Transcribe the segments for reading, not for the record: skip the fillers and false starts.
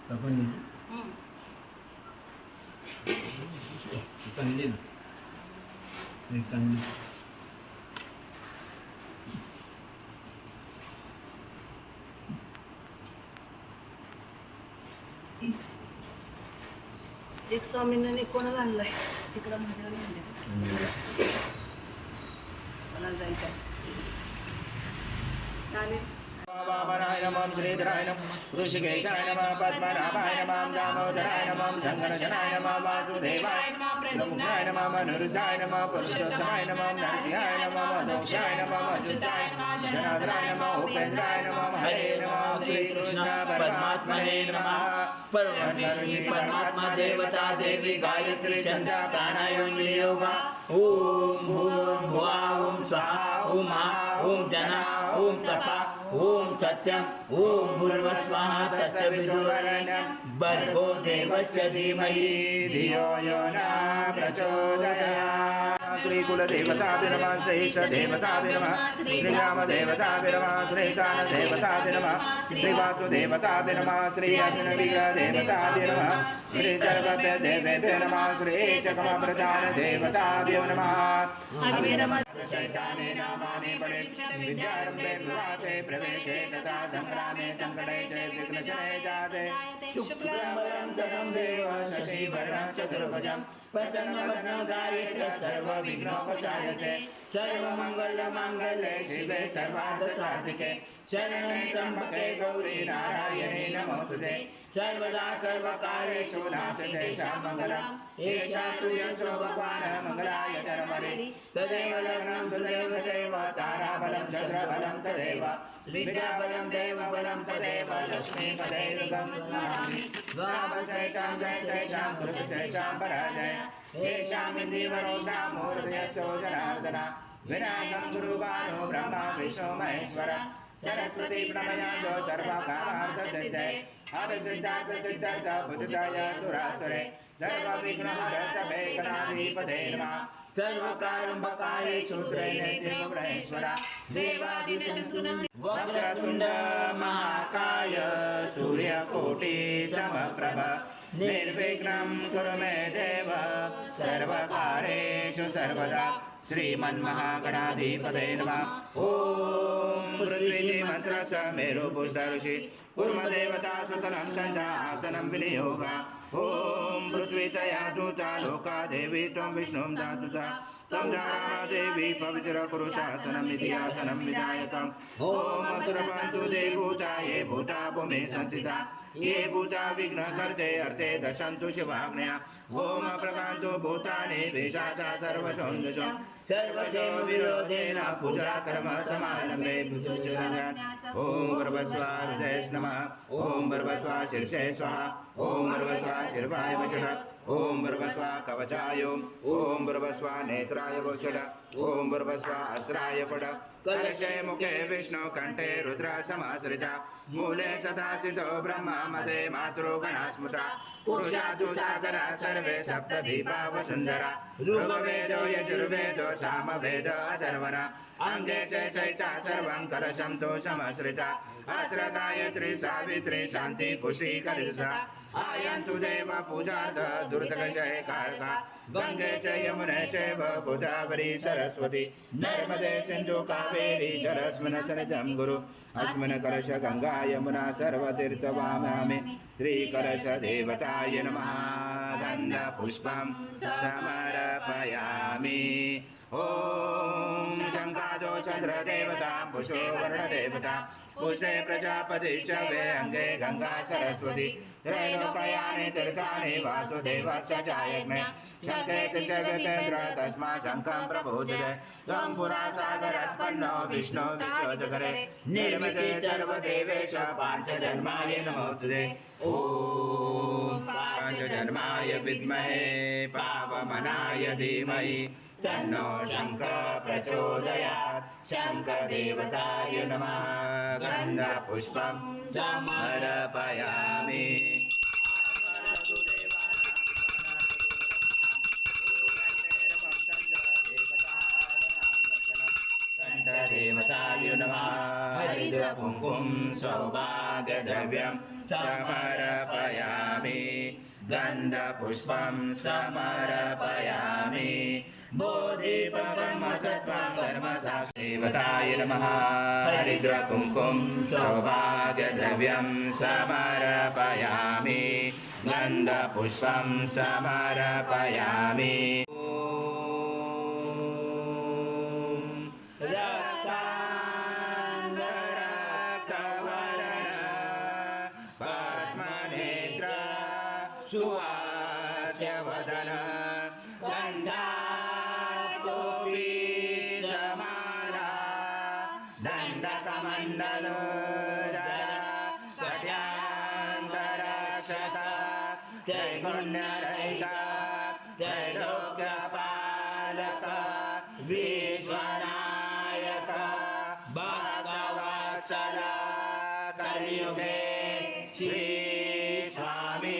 Apa ni? Ikan lilin. Ikan lilin. एक स्वामींनी कोणाला आणलाय तिकडं महादेवाला आणले कोणाला जायचं चालेल वामनाय नमः श्रीधराय नमः ऋषिकेशाय नमः पद्मनाभाय नमः दामोदराय नमः संकर्षणाय नमः वासुदेवाय नमः प्रद्युम्नाय नमः मनुरुद्धाय नमः पुरुषोत्तमाय नमः नरसिंहाय नमः मोक्षाय नमः अच्युताय नमः जनार्दनाय नमः उपेन्द्राय नमः हरे नमः श्री कृष्ण परमात्मने नमः परमेश्वरी परमात्मा देवता देवी गायत्री छंदा प्राणायाम विनियोगा ओम भूर्भुवः ओम स्वाहा ओम महा ओम जना ओम तपा ओम सत्यम ओम भूर्भुवः स्वाहा तस्य विदुर्वरेण्यं भर्गो देवस्य धीमहि धियो यो न प्रचोदयात् श्री कुल देवता नमः श्री स देवता नमः श्री राम देवता नमः श्री काल देवता नमः श्री वासु देवता नमः श्री अर्जुन विग्रह देवता नमः श्री सर्वभ्य देवेभ्य नमः श्री जगम प्रधान देवता नमः शैताने नामानि पठेत् विद्यारम्भे विवासे प्रवेशे तथा संग्रामे संकटे च विघ्नजये जाते शुक्लाम्बरं धनं देव शशिवर्णं चतुर्भुजं प्रसन्नवदनं ध्यायेत् सर्वविघ्नोपशायते सर्वमङ्गलमाङ्गल्ये शिवे सर्वार्थसाधिके शरण्ये त्र्यम्बके गौरी नारायणे नमोस्तुते सर्वदा सर्वकार्येषु नास्ते मङ्गलम् एषा तु यशो भगवान् मङ्गलाय धर्मरे तदेव लग्नं सुदैव देव ताराबलं चन्द्रबलं तदेव विद्याबलं देवबलं तदेव लक्ष्मीपदैरुगं स्मरामि द्वादशैषां जयशैषां पुरुषशैषां पराजय येषामिन्दीवरोषां मूर्धयशो जनार्दन विनायकं गुरुवारो ब्रह्मा विष्णु महेश्वर सरस्वती प्रणमयाजो सर्वकामार्थसिद्धे अभिसिद्धार्थ सिद्धार्थ बुद्धाय सुरासुरे सर्वविघ्नहरसभे गणाधिपते नमः सर्वप्रारम्भकारे शूद्रेणे त्रिपुरेश्वर वक्रतुण्ड महाकाय सूर्यकोटि समप्रभ निर्विघ्नं कुरु मे देव सर्वकार्येषु सर्वदा श्रीमन्महागणाधिपते नमः ओम पृथ्वी मंत्रस्य मेरुपुष्टऋषि कूर्मदेवता सुतनं चन्द्र आसनं विनियोगा ओम पृथ्वी तया दूता लोका देवी त्वं विष्णुं दातुता तं धारणा देवी पवित्र कुरु शासनं इतिहासनं विधायकम् ओम अप्सरपन्तु देवभूता ये भूता भूमे संस्थिता ये भूता विघ्नकर्ते अर्थे दशन्तु शिवाज्ञया ओम अप्रकान्तु भूतानि वेशाचा सर्वसौन्दर्यं सर्वसेव विरोधेन पूजा कर्म समारम्भे ओम भर्गस्वा हृदये नमः ओम भर्गस्वा शीर्षे स्वाहा ओम भर्गस्वा शिर्वाय वषट् ओम भर्गस्वा कवचाय ओम भर्गस्वा नेत्राय वषट् ओम भर्गस्वा अस्त्राय फट् कलशे मुखे विष्णु कंठे रुद्र समाश्रिता मूले सदाशितो ब्रह्मा मदे मातृगणा स्मृता पुरुषातु सागरा सर्वे सप्तदीपा वसुन्धरा ऋग्वेदो यजुर्वेदो सामवेदो अथर्वणा अंगे च सहिता सर्वं कलशं तो समाश्रिता अत्र गायत्री सावित्री शान्ति पुष्टि कलिता आयन्तु देव पूजार्थ दुर्दशय कारका गंगे च यमुने चैव गोदावरी सरस्वती नर्मदे सिन्धु कावेरी जलस्मिन् सन्निधं गुरु अस्मिन् कलश गंगा यमुना सर्वतीर्थवामि श्रीकलश देवताय नमः गन्धपुष्पं समर्पयामि ॐ शङ्कादो चन्द्रदेवता पुष्टे वर्णदेवता पुष्टे प्रजापति च वे अङ्गे गङ्गा सरस्वती त्रैलोकयानि तीर्थानि वासुदेवस्य च यज्ञे शङ्खे तीर्थवेपेन्द्र तस्मात् शङ्खं प्रपूजते त्वं पुरा सागरात्पन्नो विष्णु विद्योतकरे निर्मिते सर्वदेवेश पाञ्चजन्माय नमोऽस्तुते ॐ पाञ्चजन्माय विद्महे पावमनाय धीमहि तन्नो शङ्कर प्रचोदयात् शङ्खदेवताय नमः गन्धपुष्पं समर्पयामि देवताय नमः हरिद्रकुङ्कुम सौभाग्यद्रव्यं समर्पयामि गन्धपुष्पं समर्पयामि बोधिब्रह्मसत्त्वकर्मसाक्षिदेवताय नमः हरिद्रकुङ्कुम सौभाग्यद्रव्यं समर्पयामि गन्धपुष्पं समर्पयामि सुवास्यवदन गन्धाटोपी समाला दण्डकमण्डलो कट्यान्तरक्षता त्रैगुण्यरहिता त्रैलोक्यपालक विश्वनायक भगवत्सल कलियुगे श्री स्वामी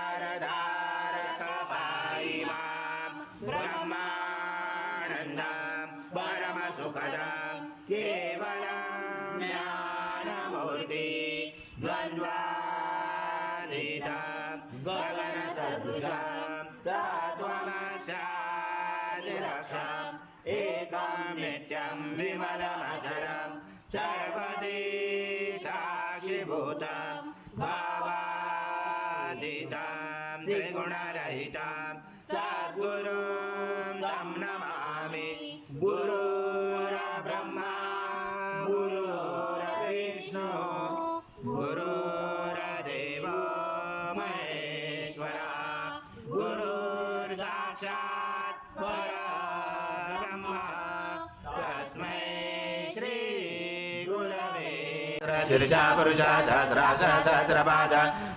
समर्थावतारधारक पाहि मां ब्रह्मानन्दं परमसुखदं केवलं ज्ञानमूर्ति द्वन्द्वातीतं गगनसदृशं तत्त्वमस्यादिलक्ष्यम् एकं नित्यं विमलमचरं सर्वदी साक्षिभूतं भावातीतं त्रिगुणरहितं सद्गुरुं तं नमामि गुरुर्ब्रह्मा गुरुर्विष्णु गुरुर्देवो महेश्वरा गुरुर्साक्षात् परब्रह्म तस्मै श्री गुरवे शीर्षा पुरुषा सहस्राक्ष सहस्रपाद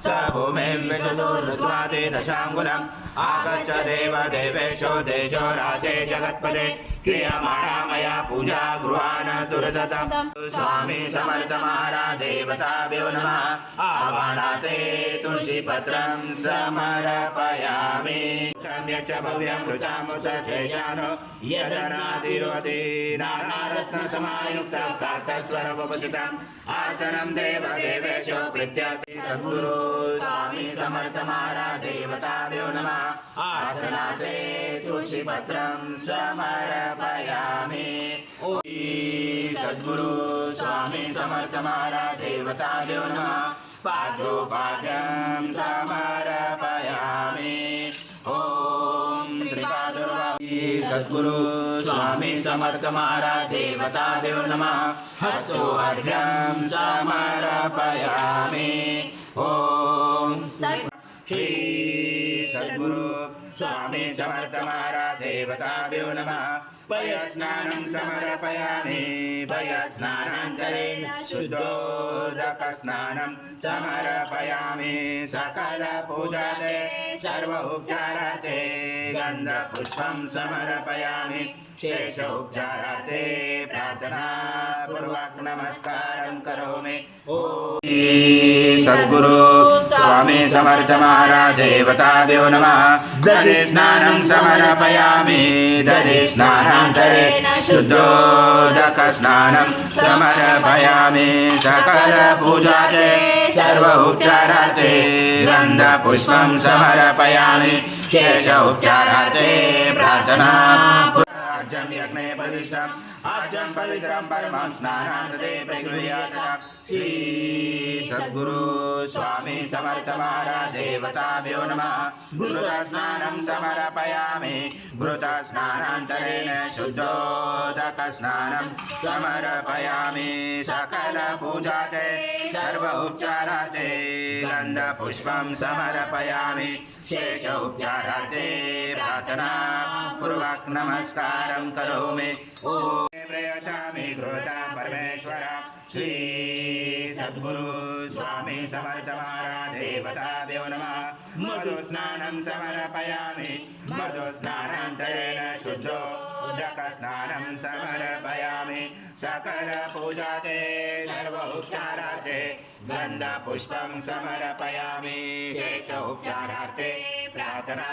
स भूमिं विशदुर्ध्वाति दशाङ्गुलम् आगच्छ देव देवेशो देशो राशे जगत्पदे क्रियमाणा मया पूजा गृहाण सुरसतं स्वामी समर्थ महाराज देवताभ्यो नमः आवाहनाते तुलसीपत्रं समर्पयामि सम्यक् च भव्यं मृतामृत शेषानो यदनादिरोधि नानारत्नसमायुक्तं कार्तस्वरमुपचितम् आसनं देव देवेशो प्रत्याति सद्गुरु स्वामी समर्थ महाराज देवताभ्यो नमः आसनाते तुलसीपत्रं समर्पयामि सद्गुरु स्वामी समर्थ महाराज देवताभ्यो नमः पादोपाद्यं समर्पयामि ओम त्रिपादुर्वाही सद्गुरु स्वामी समर्थ महाराज देवताभ्यो नमः हस्तोऽर्घ्यं समर्पयामि ओम श्री सद्गुरु स्वामी समर्थ महाराज देवताभ्यो नमः पयस्नानं समर्पयामि पयस्नानान्तरेण शुद्धोदकस्नानं समर्पयामि सकलपूजाते सर्व उपचाराते गन्धपुष्पं समर्पयामि शेष उपचाराते प्रार्थना पूर्वक नमस्कारं करोमि सद्गुरु स्वामी समर्थ महाराज देवताभ्यो नमः दधि स्नानं समर्पयामि दधि स्नानान्तरेण शुद्धोदक स्नानं समर्पयामि सकल पूजाते सर्व उपचाराते गन्धपुष्पं समर्पयामि शेष उपचाराते प्रार्थना आज्यं यज्ञे प्रतिष्ठम् आज्यं पवित्रं परमं स्नानान्ते प्रगृह्यात् श्री सद्गुरु स्वामी समर्थ महाराज देवताभ्यो नमः घृतस्नानं समर्पयामि घृतस्नानान्तरेण शुद्धोदकस्नानं समर्पयामि सकलपूजाते सर्व उपचारार्थे गन्धपुष्पं समर्पयामि शेष उपचारार्थे प्रार्थना पूर्वक नमस्कारं करोमि ॐ प्रयच्छामि घृतं परमेश्वर श्री सद्गुरु स्वामी समर्थ महाराज देवताभ्यो नमः मधुस्नानं समर्पयामि मधुस्नानान्तरेण शुद्धोदकस्नानं समर्पयामि सकलपूजाते सर्व उपचारार्थे गन्धपुष्पं समर्पयामि शेष उपचारार्थे प्रार्थना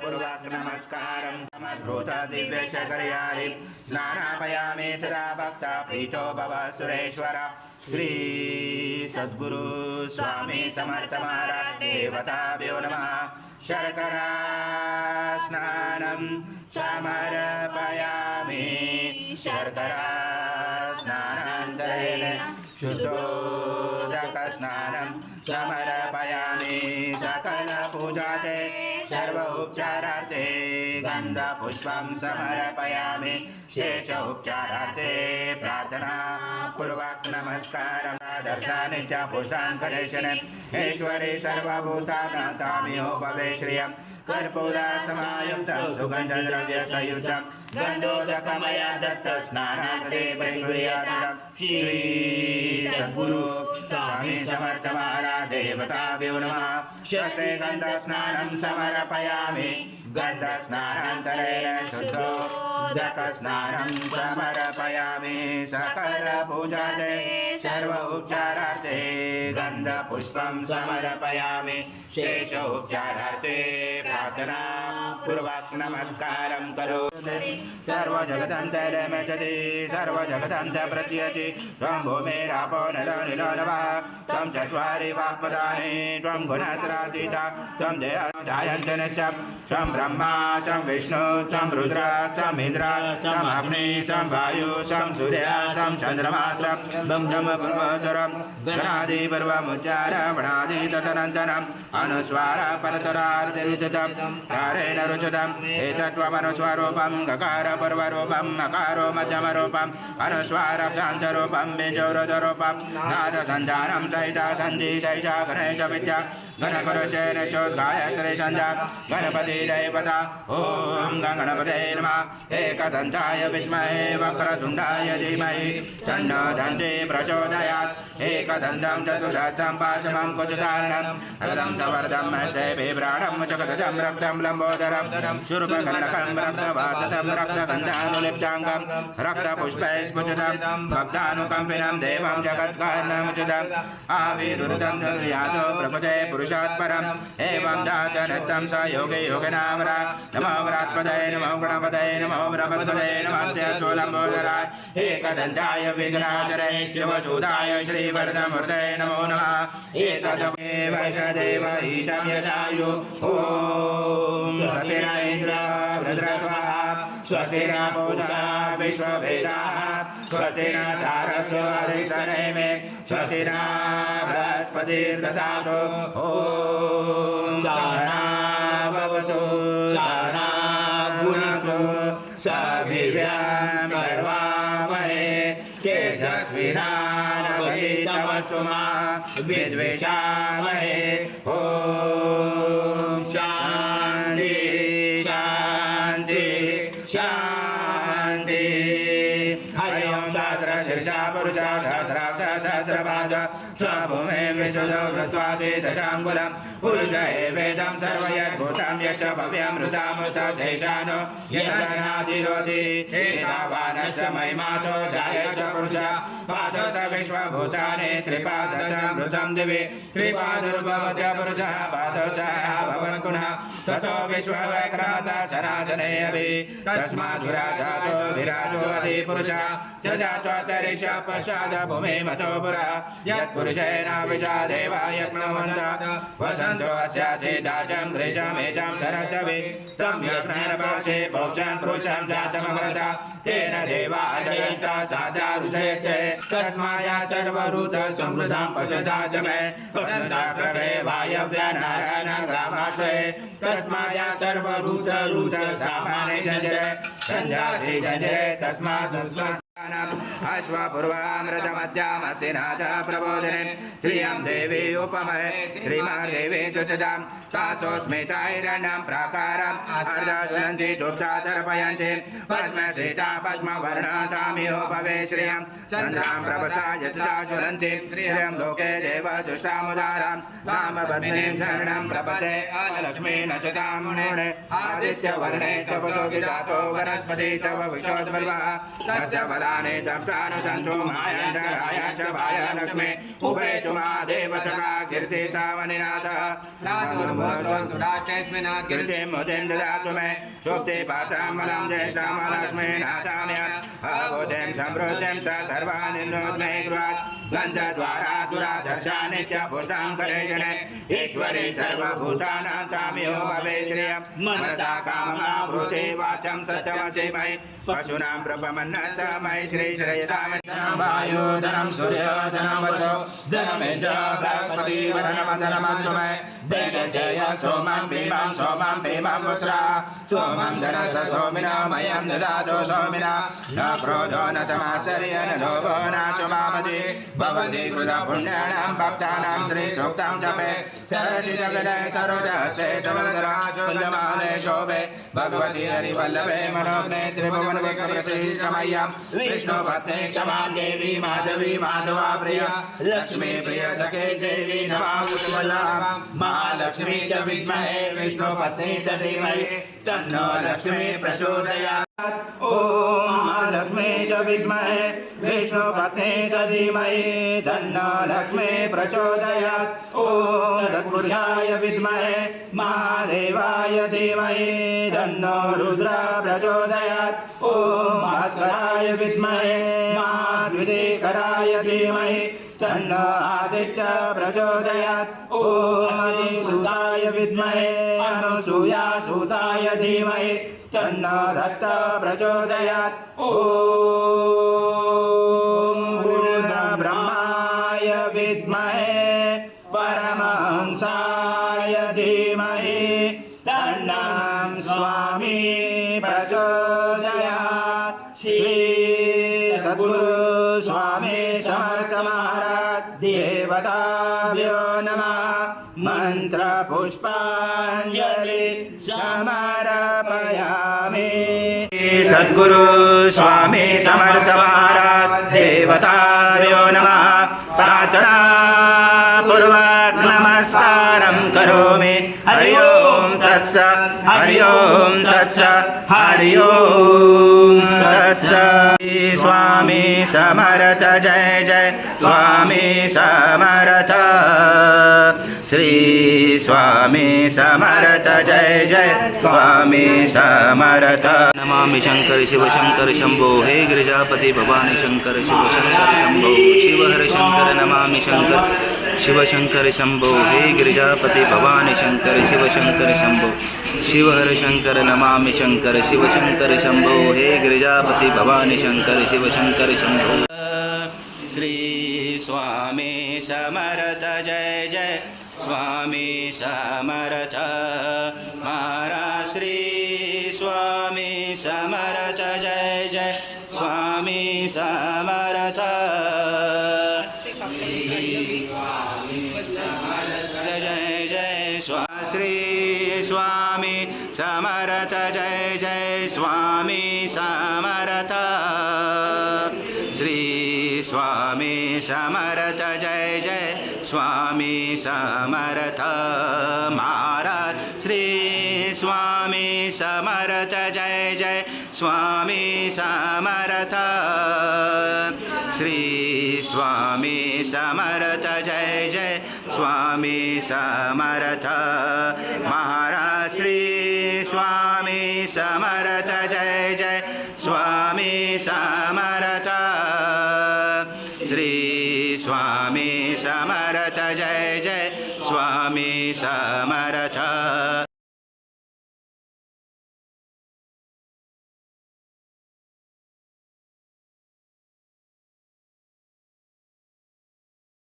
पूर्वक नमस्कारं समर्भूत दिव्यशकर्यारि स्नानापयामि सदा भक्ता प्रीतो भव सुरेश्वर श्री सद्गुरु स्वामी समर्थ महाराज देवताभ्यो नमः शर्करा स्नानं समर्पयामि शर्करा स्नानान्तरेण शुद्धोदकस्नानं समर्पयामि सकलपूजाते सर्व उपचारार्थे गन्धपुष्पं समर्पयामि शेष उपचारार्थे प्रार्थना पूर्वक नमस्कारं दर्शनित्य पुष्टाङ्करेशन ईश्वरी सर्वभूतानां तामिहो भवे श्रियं कर्पूरा समायुक्तं सुगन्धद्रव्यसंयुक्तं गन्धोदकमया दत्त स्नानार्थे परिकुर्यात् श्री सद्गुरु स्वामी समर्थ महाराज देवताभ्यो नमः शस्त्रे गन्धस्नानं समर्पयामि गन्धस्नानान्तरेण शुद्धोदकस्नानं समर्पयामि सकलपूजाते सर्व उपचारार्थे गन्धपुष्पं समर्पयामि शेष उपचारार्थे प्रार्थना पूर्वक नमस्कारं करोमि सर्वजगदन्तरमजति सर्वजगदन्तप्रत्ययति त्वं भूमिरापो नरो निलो नमः त्वं चत्वारि वाक्पदानि त्वं गुणत्रयातीता त्वं देहदायन्त नित्यं त्वं ब्रह्मा त्वं विष्णु त्वं रुद्र त्वं इन्द्र त्वं अग्नि त्वं वायु त्वं सूर्य त्वं चन्द्रमा त्वं ब्रह्मपुरस्सरं गणादि पर्वमुच्चारणमणादि तदनन्तरम् अनुस्वार परतरार्धविचितं कारेण रुचितम् एतत्त्वमनुस्वरूपं गकार पर्वरूपं नकारो मध्यमरूपं अनुस्वारभ्यान्तरूपं बीजोरुदरूपं नादसञ्जानं सहिता सन्धि सहिता गणेश विद्या गणपरुचेन चोद्गायत्री सन्ध्या गणपति देवता ॐ गणपते नमः एकदन्ताय विद्महे वक्रतुण्डाय धीमहि तन्नो दन्ती प्रचोदयात् एकदन्तं चतुर्दशं पाशमं कुचतारणं रदं सवर्धं सेविभ्राणं जगदजं रक्तं लम्बोदरं शूर्पकर्णकं रक्तवासतं रक्तगन्धानुलिप्ताङ्गं रक्तपुष्पैस्फुटितं भक्तानुकम्पिनं देवं जगत्कारणमुचितम् आविर्वृतं यादो प्रपदे पुरुषात् परम् एवं दातनृत्तं स योगे योगिनामरा नमो व्रात्पदे नमो गणपदे नमो ब्रह्मपदे नमः सोलम्बोदराय एकदन्ताय विघ्नाचरे शिवसूदाय श्रीवरदमूर्ते नमो नमः एतदेव देव ईशं यजायु ॐ स्वस्ति न इन्द्र वृद्रस्वाहा स्वस्ति न पूषा विश्ववेदाः स्वस्ति न तारस्वरिष्ठनेमे स्वस्ति न बृहस्पतिर्दधातु ॐ सहना भवतु सहना भुनक्तु सवीर्यं करवावहै तेजस्विनावधीतमस्तु मा विद्विषावहै ॐ शान्ति शान्ति शान्ति हरि ओं सहस्रशीर्षा पुरुषा सहस्राब्द सहस्रपाद स्वभूमे विशुद्धो भूत्वादि दशाङ्गुलं पुरुष एवेदं सर्वयद्भूतं यच्च भव्यमृतामृतशेषानो यदनादिरोधि एतावानस्य महिमातो जायच पुरुष पादश विश्वभूतानि त्रिपादशमृतं दिवि त्रिपादुर्भवत्य पुरुषः पादशः भवन् पुनः ततो विश्ववैक्रमता सनातने अपि तस्माद्विराजातो विराजो अधिपुरुषः च जात्वान्तरिक्ष पश्चात् भूमे मतो पुरः यत्पुरुषेण विशा देवा यज्ञवन्तः वसन्तो अस्याचेदाचं घृजमेचं सरस्तवे तं यज्ञनपाशे पौषं पुरुषं जातमवरता तेन देवा अजयन्ता साजा ऋषयच्चे तस्माया सर्वऋत समृद्धां पशदा च मे वसन्ताग्रे वायव्या नारायण ग्रामाश्रये तस्माया सर्वऋत ऋत सामाने जञ्जरे सञ्जाति जञ्जरे तस्मात् अश्वपूर्वामृतमध्यामसिना च प्रबोधिने श्रियं देवी उपमहे श्रीमद्देवी चुचजां तासोस्मिताैरण्यं प्राकारम् अर्धज्वलन्ति दुग्धा तर्पयन्ति पद्मसीता पद्मवर्णा तामिहोपवे श्रियं चन्द्रां प्रभसा यचता ज्वलन्ति श्रियं लोके देव दुष्टामुदारां तामपद्मिनीं शरणं प्रपदे अलक्ष्मी नचतां मुने आदित्यवर्णे तपसो विजातो वनस्पति तव विशोद्बल्वः तस्य बलानि तप्सानुसन्तु मायान्तराय च भायलक्ष्मे उभे तु महादेव सखा कीर्ति सावनिनाथः प्रातुर्भूतं सुराचैस्मिना कीर्तिं मुदिं ददातु मे सुप्ते पाशामलं ज्येष्ठामलक्ष्मे नाशाम्यम् अबोधिं समृद्धिं च सर्वानिर्नोद्मे गृहात् गन्धद्वारा दुराधर्षा नित्यपुष्टां करेजने ईश्वरी सर्वभूतानां तामिहो भवे श्रियं मनसा काममावृते वाचं सत्यमसि मयि पशूनां प्रपमन्नः स मयि श्रीश्रयतां वायुधनं सूर्योधनं वसो धनमेन्द्र बृहस्पति वधनमधनमस्तु मे जय सोमं भीमं पुत्रा सोमं धनस सोमिना मयं ददातु सोमिना न क्रोधो न समाश्चर्य न लोभो न सुमामति भवति कृतपुण्यानां भक्तानां श्रीसूक्तं जपे सरसि जगदे सरोजसे तवलधराजोल्यमाने शोभे भगवति हरिवल्लभे मनोज्ञे त्रिभुवनविक्रमसीष्टमय्यां विष्णुपत्नी क्षमां देवी माधवी माधवा प्रिया लक्ष्मी प्रिय सखे देवी नमामुज्ज्वला महालक्ष्मी च विद्महे विष्णुपत्नी च धीमहि तन्नो लक्ष्मी प्रचोदयात् ॐ महालक्ष्मी च विद्महे विष्णुपत्नी च धीमहि तन्नो लक्ष्मी प्रचोदयात् ॐ तत्पुरुषाय विद्महे महादेवाय धीमहि तन्नो रुद्र प्रचोदयात् ॐ भास्कराय विद्महे महाद्वितीकराय धीमहि तन्नो आदित्य प्रचोदयात् ॐ अनिसूताय विद्महे अनुसूयासूताय धीमहि तन्नो दत्त प्रचोदयात् ॐ ब्रह्माय विद्महे परमहंसाय धीमहि तन्नो स्वामी प्रचोदयात् श्री सद्गुरु स्वामी समर्थ महाराज देवताभ्यो नमः मंत्र पुष्पांजलि समर्पयामि सद्गुरु स्वामी समर्थ महाराज देवताभ्यो नमः प्रार्थना पूर्वक नमस्कारं करोमि हरि ओम तत्सत् हरि ओम तत्सत् हरि ओम तत्सत् स्वामी समर्थ जय जय स्वामी समर्थ श्री स्वामी समर्थ जय जय स्वामी समर्थ नमामि शंकर शिव शंकर शंभो हे गिरिजापति भवानी शंकर शिव शंकर शंभो शिव हर शंकर नमामि शंकर शिव शंकर शंभो हे गिरिजापति भवानी शंकर शिव शंकर शंभो शिव हर शंकर नमामि शंकर शिव शंकर शंभो हे गिरिजापति भवानी शंकर शिव शंकर शंभो श्री स्वामी समर्थ जय जय स्वामी समर्थ महाराज श्री स्वामी समर्थ जय जय स्वामी समर्थ जय जय श्री स्वामी समर्थ जय जय स्वामी समर्थ श्री स्वामी समर्थ जय जय स्वामी समर्थ महाराज श्री स्वामी समर्थ जय जय स्वामी समर्थ श्री स्वामी समर्थ जय जय स्वामी समर्थ महाराज श्री स्वामी समर्थ जय जय स्वामी समर्थ श्री स्वामी समर्थ स्वामी समर्थ